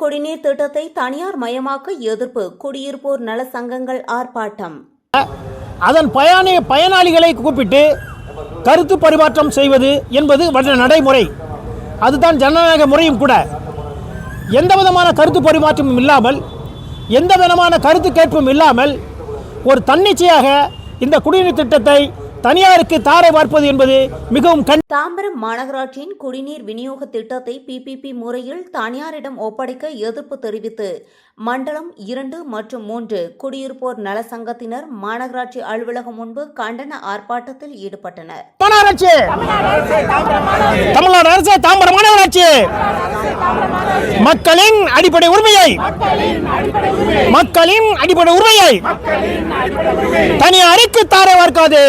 குடிநீர் திட்டத்தை தனியார் மயமாக்க எதிர்ப்பு. குடியிருப்போர் நல சங்கங்கள் ஆர்ப்பாட்டம். அதன் பயனாளிகளை கூப்பிட்டு கருத்து பரிமாற்றம் செய்வது என்பது நடைமுறை. அதுதான் ஜனநாயக முறையும் கூட. எந்த விதமான கருத்து பரிமாற்றமும் இல்லாமல், எந்த விதமான கருத்து கேட்பும் இல்லாமல் ஒரு தன்னிச்சையாக இந்த குடிநீர் திட்டத்தை தனியாருக்கு தாரை பார்ப்பது என்பது மிகவும் தாம்பரம் மாநகராட்சியின் குடிநீர் விநியோக திட்டத்தை PPP முறையில் தனியாரிடம் ஒப்படைக்க எதிர்ப்பு தெரிவித்து மண்டலம் 2 மற்றும் 3 குடியிருப்போர் நல சங்கத்தினர் மாநகராட்சி அலுவலகம் முன்பு கண்டன ஆர்ப்பாட்டத்தில் ஈடுபட்டனர். தமிழ்நாடு அரசு தாம்பரம் மாநகராட்சி மக்களின் அடிப்படை உரிமையை தனியாருக்கு தாரை பார்க்காது,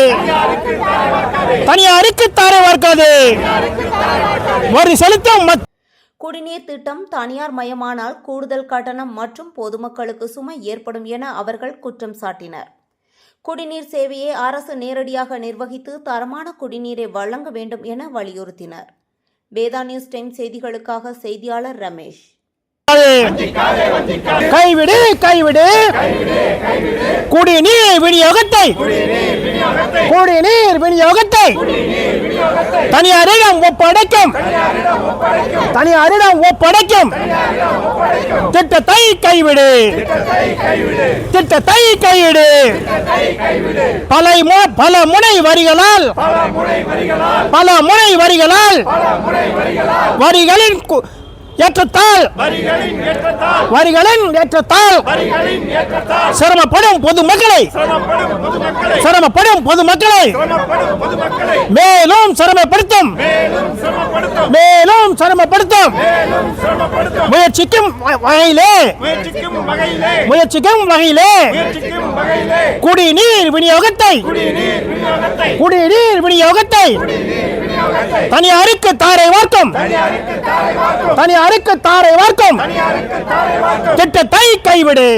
தனியாருக்கு தாரை பார்க்காது. வரி செலுத்தும் குடிநீர் திட்டம் தனியார் மயமானால் கூடுதல் கட்டணம் மற்றும் பொதுமக்களுக்கு சுமை ஏற்படும் என அவர்கள் குற்றம் சாட்டினர். குடிநீர் சேவையை அரசு நேரடியாக நிர்வகித்து தரமான குடிநீரை வழங்க வேண்டும் என வலியுறுத்தினர். வேதா நியூஸ் டைம் செய்திகளுக்காக செய்தியாளர் ரமேஷ். கைவிடு குடிநீர் விநியோகத்தை தனியாரிடம் ஒப்படைக்கும் திட்டத்தை கைவிடு. பல முனை வரிகளால் வரிகளின் ஏற்றத்தால் சிரமப்படும் பொதுமக்களை மேலும் சிரமப்படுத்தும் முயற்சிக்கும் வகையிலே குடிநீர் விநியோகத்தை தனியாருக்கு தாரை வார்க்கும் திட்டத்தை கைவிடு.